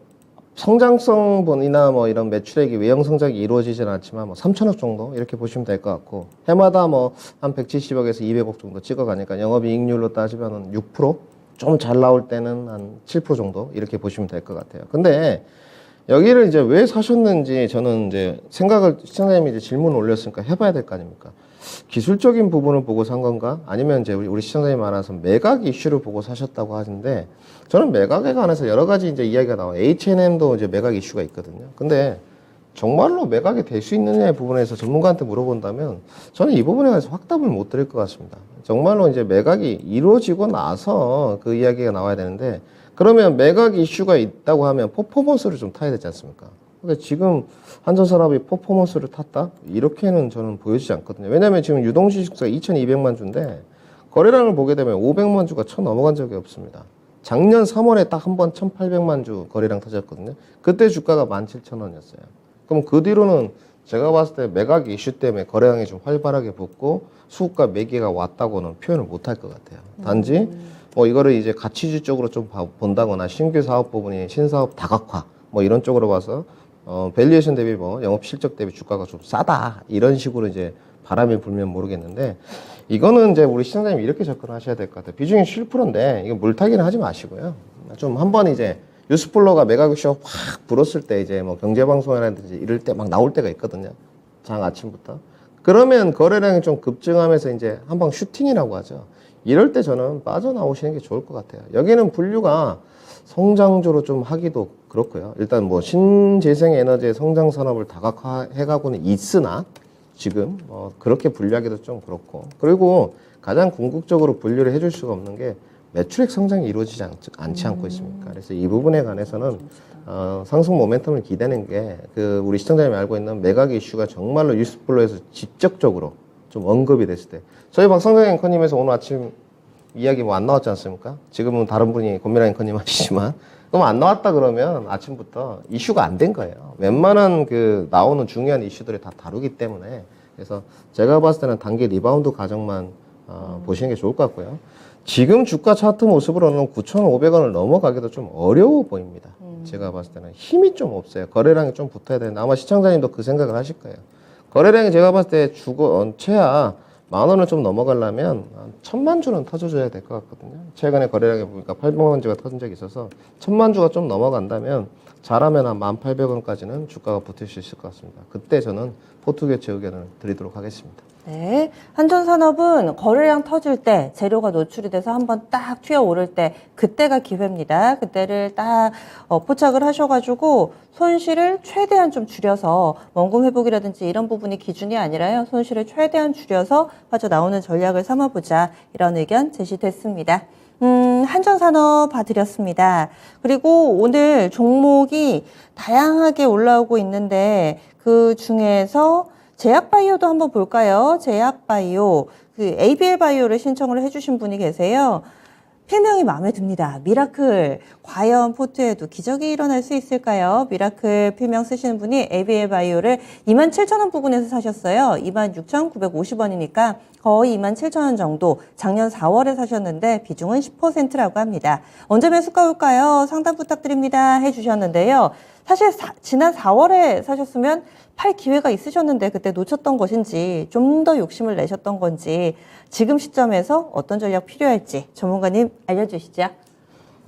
성장성분이나 뭐 이런 매출액이 외형 성장이 이루어지지는 않지만 뭐 3천억 정도 이렇게 보시면 될 것 같고 해마다 뭐 한 170억에서 200억 정도 찍어가니까 영업이익률로 따지면은 6%? 좀 잘 나올 때는 한 7% 정도 이렇게 보시면 될 것 같아요. 근데 여기를 이제 왜 사셨는지 저는 이제 생각을 시청자님이 이제 질문을 올렸으니까 해봐야 될 거 아닙니까? 기술적인 부분을 보고 산 건가? 아니면 이제 우리 시청자님 많아서 매각 이슈를 보고 사셨다고 하는데 저는 매각에 관해서 여러 가지 이제 이야기가 나와요. H&M도 이제 매각 이슈가 있거든요. 근데 정말로 매각이 될 수 있느냐의 부분에서 전문가한테 물어본다면 저는 이 부분에 관해서 확답을 못 드릴 것 같습니다. 정말로 이제 매각이 이루어지고 나서 그 이야기가 나와야 되는데 그러면 매각 이슈가 있다고 하면 퍼포먼스를 좀 타야 되지 않습니까? 근데 지금 한전산업이 퍼포먼스를 탔다? 이렇게는 저는 보여지지 않거든요. 왜냐하면 지금 유동주식수가 2,200만 주인데 거래량을 보게 되면 500만 주가 넘어간 적이 없습니다. 작년 3월에 딱 한 번 1,800만 주 거래량 터졌거든요. 그때 주가가 17,000원이었어요. 그럼 그 뒤로는 제가 봤을 때 매각 이슈 때문에 거래량이 좀 활발하게 붙고 수급가 매기가 왔다고는 표현을 못할 것 같아요. 단지 뭐 이거를 이제 가치주 쪽으로 좀 본다거나 신규 사업 부분이 신사업 다각화 뭐 이런 쪽으로 봐서 밸류에이션 대비 뭐 영업 실적 대비 주가가 좀 싸다 이런 식으로 이제 바람이 불면 모르겠는데 이거는 이제 우리 시청자님이 이렇게 접근하셔야 될 것 같아요. 비중이 7%인데 이거 물타기는 하지 마시고요. 좀 한번 이제 뉴스플로가 매각 이슈가 확 불었을 때 이제 뭐 경제방송이라든지 이럴 때 막 나올 때가 있거든요. 장 아침부터. 그러면 거래량이 좀 급증하면서 이제 한방 슈팅이라고 하죠. 이럴 때 저는 빠져나오시는 게 좋을 것 같아요. 여기는 분류가 성장주로 좀 하기도 그렇고요. 일단 뭐 신재생에너지의 성장 산업을 다각화해가고는 있으나 지금 그렇게 분류하기도 좀 그렇고 그리고 가장 궁극적으로 분류를 해줄 수가 없는 게 매출액 성장이 이루어지지 않지 않고 있습니까? 그래서 이 부분에 관해서는 상승 모멘텀을 기대는 게 그 우리 시청자님이 알고 있는 매각 이슈가 정말로 뉴스플로에서 직접적으로 좀 언급이 됐을 때 저희 박성장 앵커님에서 오늘 아침 이야기 뭐 안 나왔지 않습니까? 지금은 다른 분이 권미라 앵커님 하시지만 그럼 안 나왔다 그러면 아침부터 이슈가 안 된 거예요. 웬만한 그 나오는 중요한 이슈들이 다 다루기 때문에 그래서 제가 봤을 때는 단기 리바운드 과정만 보시는 게 좋을 것 같고요. 지금 주가 차트 모습으로는 9,500원을 넘어가기도 좀 어려워 보입니다. 제가 봤을 때는 힘이 좀 없어요. 거래량이 좀 붙어야 되는데 아마 시청자님도 그 생각을 하실 거예요. 거래량이 제가 봤을 때 최하 10,000원을 좀 넘어가려면 1,000만 주는 터져줘야 될 것 같거든요. 최근에 거래량에 보니까 800만 주가 터진 적이 있어서 1,000만 주가 좀 넘어간다면 잘하면 한 1,800원까지는 주가가 붙을 수 있을 것 같습니다. 그때 저는 포트 교체 의견을 드리도록 하겠습니다. 네. 한전산업은 거래량 터질 때 재료가 노출이 돼서 한번 딱 튀어오를 때 그때가 기회입니다. 그때를 딱 포착을 하셔가지고 손실을 최대한 좀 줄여서 원금 회복이라든지 이런 부분이 기준이 아니라요. 손실을 최대한 줄여서 빠져나오는 전략을 삼아보자. 이런 의견 제시됐습니다. 한전산업 봐드렸습니다. 그리고 오늘 종목이 다양하게 올라오고 있는데 그 중에서 제약바이오도 한번 볼까요? 제약바이오, 그 ABL 바이오를 신청을 해주신 분이 계세요. 필명이 마음에 듭니다. 미라클. 과연 포트에도 기적이 일어날 수 있을까요? 미라클 필명 쓰시는 분이 ABL 바이오를 27,000원 부근에서 사셨어요. 26,950원이니까 거의 27,000원 정도. 작년 4월에 사셨는데 비중은 10%라고 합니다. 언제 매수가 올까요? 상담 부탁드립니다. 해주셨는데요. 사실 지난 4월에 사셨으면 팔 기회가 있으셨는데 그때 놓쳤던 것인지 좀 더 욕심을 내셨던 건지 지금 시점에서 어떤 전략 필요할지 전문가님 알려주시죠.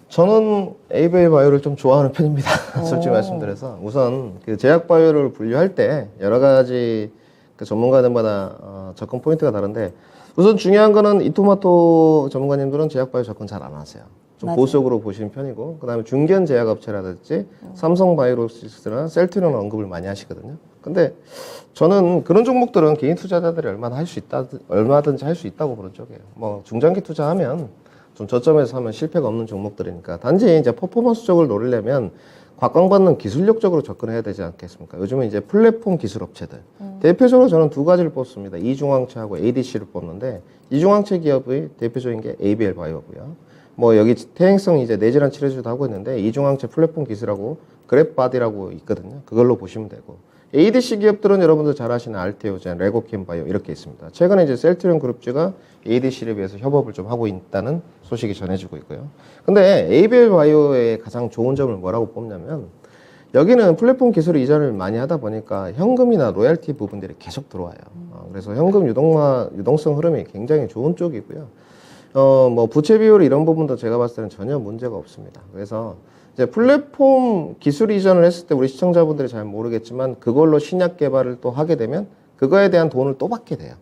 저는 ABL 바이오를 좀 좋아하는 편입니다. 솔직히 말씀드려서 우선 그 제약 바이오를 분류할 때 여러 가지 그 전문가들마다 접근 포인트가 다른데 우선 중요한 거는 이토마토 전문가님들은 제약 바이오 접근 잘 안 하세요. 좀 맞아요. 보수적으로 보시는 편이고 그다음에 중견 제약업체라든지 삼성바이오로시스나 셀트리온 언급을 많이 하시거든요. 근데 저는 그런 종목들은 개인 투자자들이 얼마든지 할 수 있다고 보는 쪽이에요. 뭐 중장기 투자하면 좀 저점에서 하면 실패가 없는 종목들이니까 단지 이제 퍼포먼스 쪽을 노리려면 곽광받는 기술력적으로 접근해야 되지 않겠습니까? 요즘은 이제 플랫폼 기술 업체들 대표적으로 저는 두 가지를 뽑습니다. 이중항체하고 ADC를 뽑는데 이중항체 기업의 대표적인 게 ABL 바이오고요. 뭐 여기 퇴행성 이제 내질환 치료제도 하고 있는데 이중항체 플랫폼 기술하고 그랩바디라고 있거든요. 그걸로 보시면 되고 ADC 기업들은 여러분들 잘 아시는 알테오젠, 레고캠바이오 이렇게 있습니다. 최근에 이제 셀트리온 그룹주가 ADC를 위해서 협업을 좀 하고 있다는 소식이 전해지고 있고요. 근데 ABL 바이오의 가장 좋은 점을 뭐라고 뽑냐면 여기는 플랫폼 기술 이전을 많이 하다 보니까 현금이나 로열티 부분들이 계속 들어와요. 그래서 현금 유동성 흐름이 굉장히 좋은 쪽이고요. 뭐 부채 비율 이런 부분도 제가 봤을 때는 전혀 문제가 없습니다. 그래서 이제 플랫폼 기술 이전을 했을 때 우리 시청자분들이 잘 모르겠지만 그걸로 신약 개발을 또 하게 되면 그거에 대한 돈을 또 받게 돼요.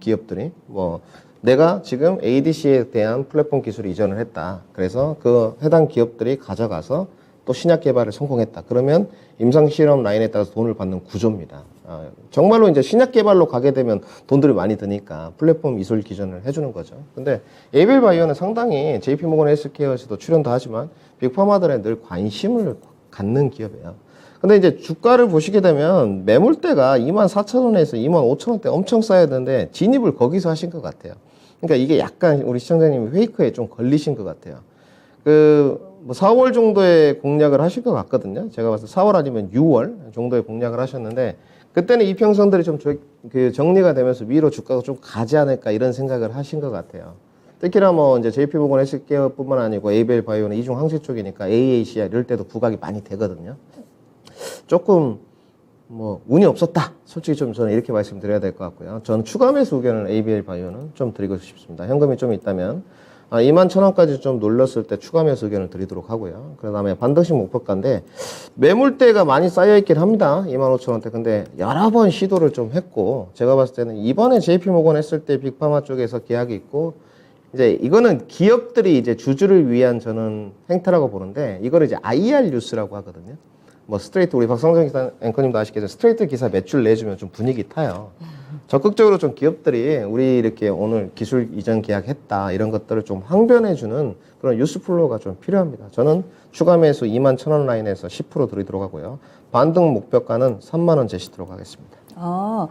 기업들이 뭐 내가 지금 ADC에 대한 플랫폼 기술 이전을 했다. 그래서 그 해당 기업들이 가져가서 또 신약 개발을 성공했다. 그러면 임상 실험 라인에 따라서 돈을 받는 구조입니다. 정말로 이제 신약 개발로 가게 되면 돈들이 많이 드니까 플랫폼 이술 기전을 해주는 거죠. 근데 에이벨 바이오는 상당히 JP모건 헬스케어에서도 출연도 하지만 빅파마들에 늘 관심을 갖는 기업이에요. 근데 이제 주가를 보시게 되면 매물대가 24,000원에서 25,000원대 엄청 쌓여야 되는데 진입을 거기서 하신 것 같아요. 그러니까 이게 약간 우리 시청자님이 페이크에 좀 걸리신 것 같아요. 뭐 4월 정도에 공략을 하실 것 같거든요. 제가 봤을 때 4월 아니면 6월 정도에 공략을 하셨는데 그때는 이평선들이 좀 정리가 되면서 위로 주가가 좀 가지 않을까 이런 생각을 하신 것 같아요. 특히나 뭐 이제 JP모건 헬스케어뿐만 아니고 에이벨 바이오는 이중 항체 쪽이니까 AACR 이럴 때도 부각이 많이 되거든요. 조금 뭐 운이 없었다. 솔직히 좀 저는 이렇게 말씀드려야 될 것 같고요. 저는 추가 매수 의견을 ABL 바이오는 좀 드리고 싶습니다. 현금이 좀 있다면 21,000원까지 좀 눌렀을 때 추가 매수 의견을 드리도록 하고요. 그 다음에 반등식 목표가인데 매물대가 많이 쌓여있긴 합니다. 25,000원대. 근데 여러 번 시도를 좀 했고 제가 봤을 때는 이번에 JP모건 했을 때 빅파마 쪽에서 계약이 있고 이제 이거는 기업들이 이제 주주를 위한 저는 행태라고 보는데 이거를 이제 IR 뉴스라고 하거든요. 뭐 스트레이트 우리 박성정 기사 앵커님도 아시겠지만 스트레이트 기사 매출 내주면 좀 분위기 타요. 적극적으로 좀 기업들이 우리 이렇게 오늘 기술 이전 계약했다 이런 것들을 좀 항변해주는 그런 뉴스 플로우가 좀 필요합니다. 저는 추가 매수 21,000원 라인에서 10% 들이도록 하고요. 반등 목표가는 3만 원 제시도록 하겠습니다. 아,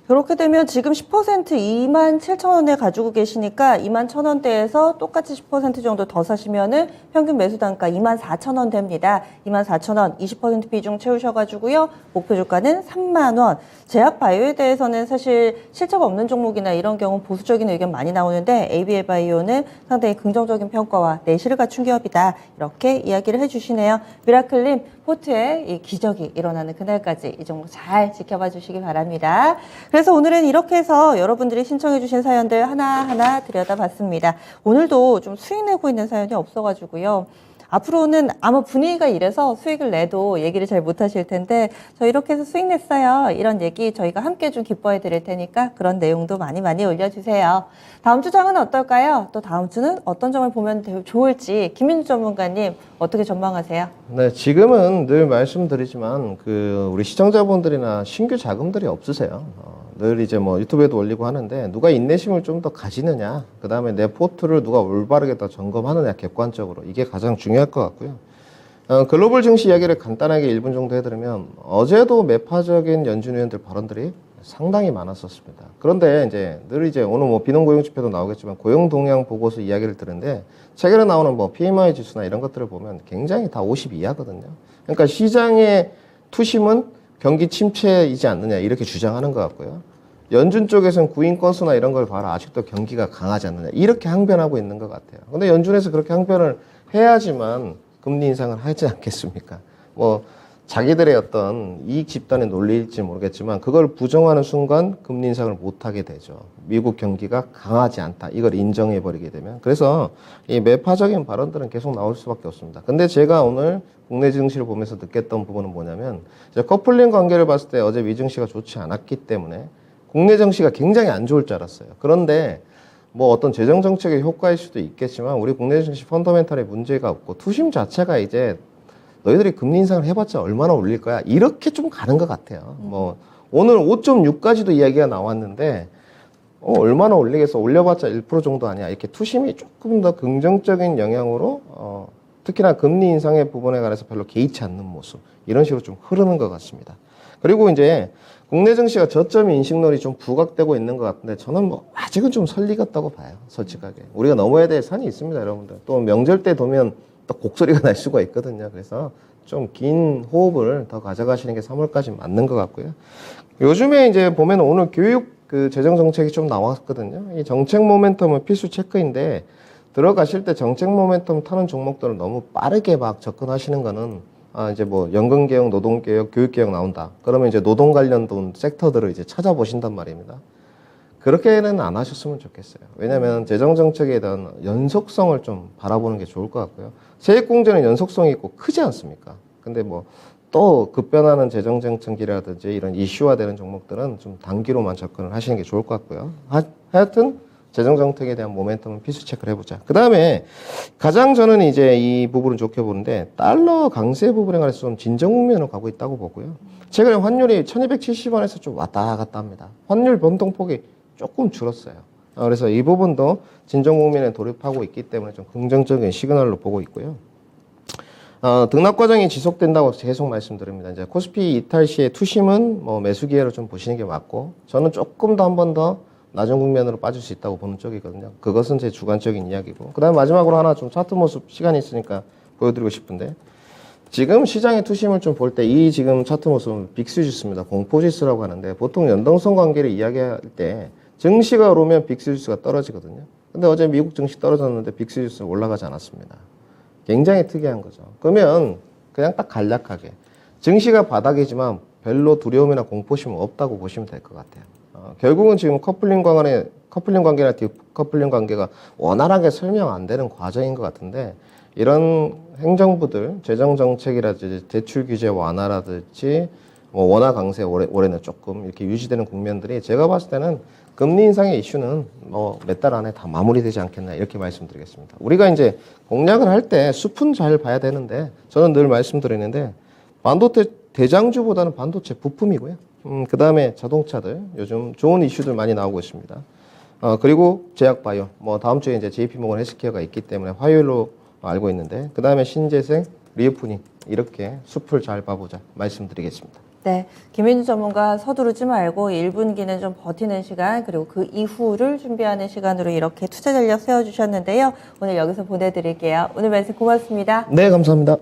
그렇게 되면 지금 10% 27,000원에 가지고 계시니까 21,000원대에서 똑같이 10% 정도 더 사시면은 평균 매수 단가 24,000원 됩니다. 24,000원 20% 비중 채우셔가지고요. 목표 주가는 3만 원. 제약바이오에 대해서는 사실 실체가 없는 종목이나 이런 경우 보수적인 의견 많이 나오는데 ABL 바이오는 상당히 긍정적인 평가와 내실을 갖춘 기업이다. 이렇게 이야기를 해주시네요. 미라클님 포트에 이 기적이 일어나는 그날까지 이 종목 잘 지켜봐 주시기 바랍니다. 그래서 오늘은 이렇게 해서 여러분들이 신청해 주신 사연들 하나하나 들여다봤습니다. 오늘도 좀 수익 내고 있는 사연이 없어가지고요. 앞으로는 아마 분위기가 이래서 수익을 내도 얘기를 잘 못하실 텐데 저 이렇게 해서 수익 냈어요. 이런 얘기 저희가 함께 좀 기뻐해 드릴 테니까 그런 내용도 많이 올려주세요. 다음 주 장은 어떨까요? 또 다음 주는 어떤 점을 보면 좋을지 김민주 전문가님 어떻게 전망하세요? 네, 지금은 늘 말씀드리지만 우리 시청자분들이나 신규 자금들이 없으세요. 늘 이제 뭐 유튜브에도 올리고 하는데 누가 인내심을 좀 더 가지느냐, 그 다음에 내 포트를 누가 올바르게 더 점검하느냐 객관적으로 이게 가장 중요할 것 같고요. 글로벌 증시 이야기를 간단하게 1분 정도 해드리면 어제도 매파적인 연준 위원들 발언들이 상당히 많았었습니다. 그런데 늘 오늘 뭐 비농 고용 지표도 나오겠지만 고용 동향 보고서 이야기를 들은데 최근에 나오는 뭐 PMI 지수나 이런 것들을 보면 굉장히 다 50 이하거든요. 그러니까 시장의 투심은 경기 침체이지 않느냐 이렇게 주장하는 것 같고요. 연준 쪽에서는 구인 건수나 이런 걸 봐라 아직도 경기가 강하지 않느냐 이렇게 항변하고 있는 것 같아요. 근데 연준에서 그렇게 항변을 해야지만 금리 인상을 하지 않겠습니까? 뭐 자기들의 어떤 이익 집단의 논리일지 모르겠지만 그걸 부정하는 순간 금리 인상을 못하게 되죠. 미국 경기가 강하지 않다. 이걸 인정해버리게 되면. 그래서 이 매파적인 발언들은 계속 나올 수밖에 없습니다. 근데 제가 오늘 국내 증시를 보면서 느꼈던 부분은 뭐냐면 이제 커플링 관계를 봤을 때 어제 미 증시가 좋지 않았기 때문에 국내 증시가 굉장히 안 좋을 줄 알았어요. 그런데 뭐 어떤 재정 정책의 효과일 수도 있겠지만 우리 국내 증시 펀더멘탈에 문제가 없고 투심 자체가 이제 너희들이 금리 인상을 해봤자 얼마나 올릴 거야? 이렇게 좀 가는 것 같아요. 뭐 오늘 5.6까지도 이야기가 나왔는데 얼마나 올리겠어? 올려봤자 1% 정도 아니야? 이렇게 투심이 조금 더 긍정적인 영향으로 특히나 금리 인상의 부분에 관해서 별로 개의치 않는 모습 이런 식으로 좀 흐르는 것 같습니다. 그리고 이제 국내 증시가 저점 인식론이 좀 부각되고 있는 것 같은데 저는 뭐 아직은 좀 설리 같다고 봐요. 솔직하게 우리가 넘어야 될 산이 있습니다, 여러분들. 또 명절 때 되면 또 곡소리가 날 수가 있거든요. 그래서 좀 긴 호흡을 더 가져가시는 게 3월까지 맞는 것 같고요. 요즘에 이제 보면 오늘 교육 재정 정책이 좀 나왔거든요. 이 정책 모멘텀은 필수 체크인데 들어가실 때 정책 모멘텀 타는 종목들을 너무 빠르게 막 접근하시는 거는 이제 뭐 연금 개혁, 노동 개혁, 교육 개혁 나온다. 그러면 이제 노동 관련된 섹터들을 이제 찾아보신단 말입니다. 그렇게는 안 하셨으면 좋겠어요. 왜냐하면 재정 정책에 대한 연속성을 좀 바라보는 게 좋을 것 같고요. 세액 공제는 연속성이 있고 크지 않습니까? 근데 뭐 또 급변하는 재정 정책이라든지 이런 이슈화되는 종목들은 좀 단기로만 접근을 하시는 게 좋을 것 같고요. 하여튼 재정 정책에 대한 모멘텀은 필수 체크를 해보자. 그 다음에 가장 저는 이제 이 부분을 좋게 보는데 달러 강세 부분에 관해서 좀 진정 국면으로 가고 있다고 보고요. 최근에 환율이 1270원에서 좀 왔다 갔다 합니다. 환율 변동폭이 조금 줄었어요. 그래서 이 부분도 진정 국면에 돌입하고 있기 때문에 좀 긍정적인 시그널로 보고 있고요. 등락 과정이 지속된다고 계속 말씀드립니다. 이제 코스피 이탈 시에 투심은 뭐 매수 기회로 좀 보시는 게 맞고 저는 조금 더 한 번 더 낮은 국면으로 빠질 수 있다고 보는 쪽이거든요. 그것은 제 주관적인 이야기고. 그 다음에 마지막으로 하나 좀 차트 모습 시간이 있으니까 보여드리고 싶은데 지금 시장의 투심을 좀 볼 때 이 지금 차트 모습은 빅스지수입니다. 공포지수라고 하는데 보통 연동성 관계를 이야기할 때 증시가 오르면 빅스지수가 떨어지거든요. 근데 어제 미국 증시 떨어졌는데 빅스지수는 올라가지 않았습니다. 굉장히 특이한 거죠. 그러면 그냥 딱 간략하게 증시가 바닥이지만 별로 두려움이나 공포심은 없다고 보시면 될 것 같아요. 결국은 지금 커플링 관계나 디커플링 관계가 원활하게 설명 안 되는 과정인 것 같은데 이런 행정부들 재정 정책이라든지 대출 규제 완화라든지 뭐 원화 강세 올해는 조금 이렇게 유지되는 국면들이 제가 봤을 때는 금리 인상의 이슈는 뭐 몇 달 안에 다 마무리되지 않겠나 이렇게 말씀드리겠습니다. 우리가 이제 공략을 할 때 숲은 잘 봐야 되는데 저는 늘 말씀드리는데 반도체 대장주보다는 반도체 부품이고요. 그 다음에 자동차들 요즘 좋은 이슈들 많이 나오고 있습니다. 그리고 제약바이오, 뭐 다음 주에 이제 JP모건 헬스케어가 있기 때문에 화요일로 알고 있는데 그 다음에 신재생, 리오프닝 이렇게 숲을 잘 봐보자 말씀드리겠습니다. 네, 김민주 전문가 서두르지 말고 1분기는 좀 버티는 시간 그리고 그 이후를 준비하는 시간으로 이렇게 투자 전략 세워주셨는데요. 오늘 여기서 보내드릴게요. 오늘 말씀 고맙습니다. 네, 감사합니다.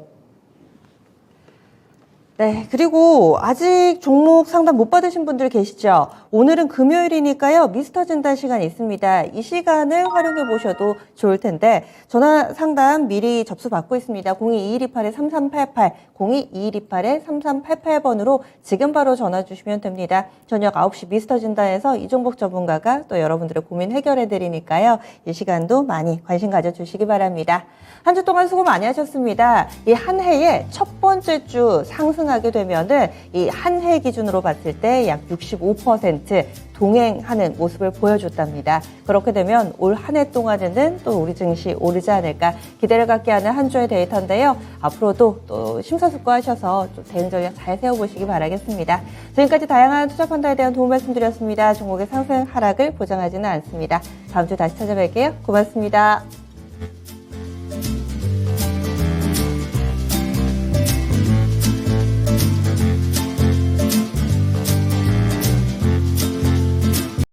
네, 그리고 아직 종목 상담 못 받으신 분들 계시죠? 오늘은 금요일이니까요. 미스터 진단 시간이 있습니다. 이 시간을 활용해 보셔도 좋을 텐데 전화 상담 미리 접수 받고 있습니다. 022128-3388, 022128-3388번으로 지금 바로 전화 주시면 됩니다. 저녁 9시 미스터 진단에서 이종복 전문가가 또 여러분들의 고민 해결해 드리니까요. 이 시간도 많이 관심 가져주시기 바랍니다. 한 주 동안 수고 많이 하셨습니다. 이 한 해의 첫 번째 주 상승하게 되면은 이 한 해 기준으로 봤을 때 약 65% 동행하는 모습을 보여줬답니다. 그렇게 되면 올 한 해 동안에는 또 우리 증시 오르지 않을까 기대를 갖게 하는 한 주의 데이터인데요. 앞으로도 또 심사숙고하셔서 좀 대응 전략 잘 세워보시기 바라겠습니다. 지금까지 다양한 투자 판단에 대한 도움 말씀드렸습니다. 종목의 상승 하락을 보장하지는 않습니다. 다음 주 다시 찾아뵐게요. 고맙습니다.